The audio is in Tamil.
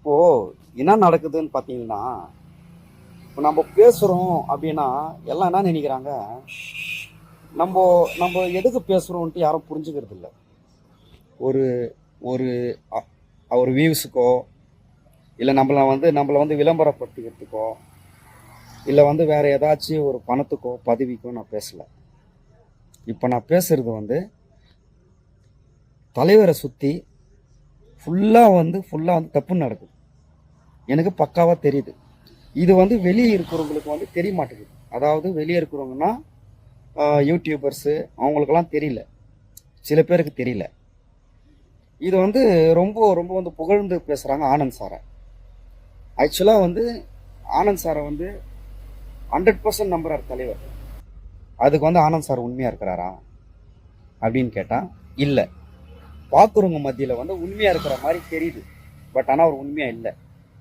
இப்போது என்ன நடக்குதுன்னு பார்த்தீங்கன்னா, இப்போ நம்ம பேசுகிறோம் அப்படின்னா எல்லாம் என்ன நினைக்கிறாங்க, நம்ம நம்ம எதுக்கு பேசுகிறோன்ட்டு யாரும் புரிஞ்சுக்கிறது இல்லை. ஒரு ஒரு ஒரு வியூஸுக்கோ இல்லை நம்மளை வந்து விளம்பரப்படுத்திக்கிறதுக்கோ இல்லை வந்து வேறு ஏதாச்சும் ஒரு பணத்துக்கோ பதவிக்கோ நான் பேசலை. இப்போ நான் பேசுகிறது வந்து தலைவரை சுற்றி ஃபுல்லாக வந்து தப்பு நடக்குது. எனக்கு பக்காவாக தெரியுது. இது வந்து வெளியே இருக்கிறவங்களுக்கு வந்து தெரிய மாட்டேங்குது. அதாவது வெளியே இருக்கிறவங்கன்னா யூடியூபர்ஸு அவங்களுக்கெல்லாம் தெரியல, சில பேருக்கு தெரியல. இது வந்து ரொம்ப ரொம்ப வந்து புகழ்ந்து பேசுகிறாங்க ஆனந்த் சாரை. ஆக்சுவலாக வந்து ஆனந்த் சாரை வந்து 100% நம்புறார் தலைவர். அதுக்கு வந்து ஆனந்த் சார் உண்மையாக இருக்கிறாரா அப்படின்னு கேட்டால் இல்லை. பார்க்குறவங்க மத்தியில் வந்து உண்மையாக இருக்கிற மாதிரி தெரியுது. பட் ஆனால் அவர் உண்மையாக இல்லை.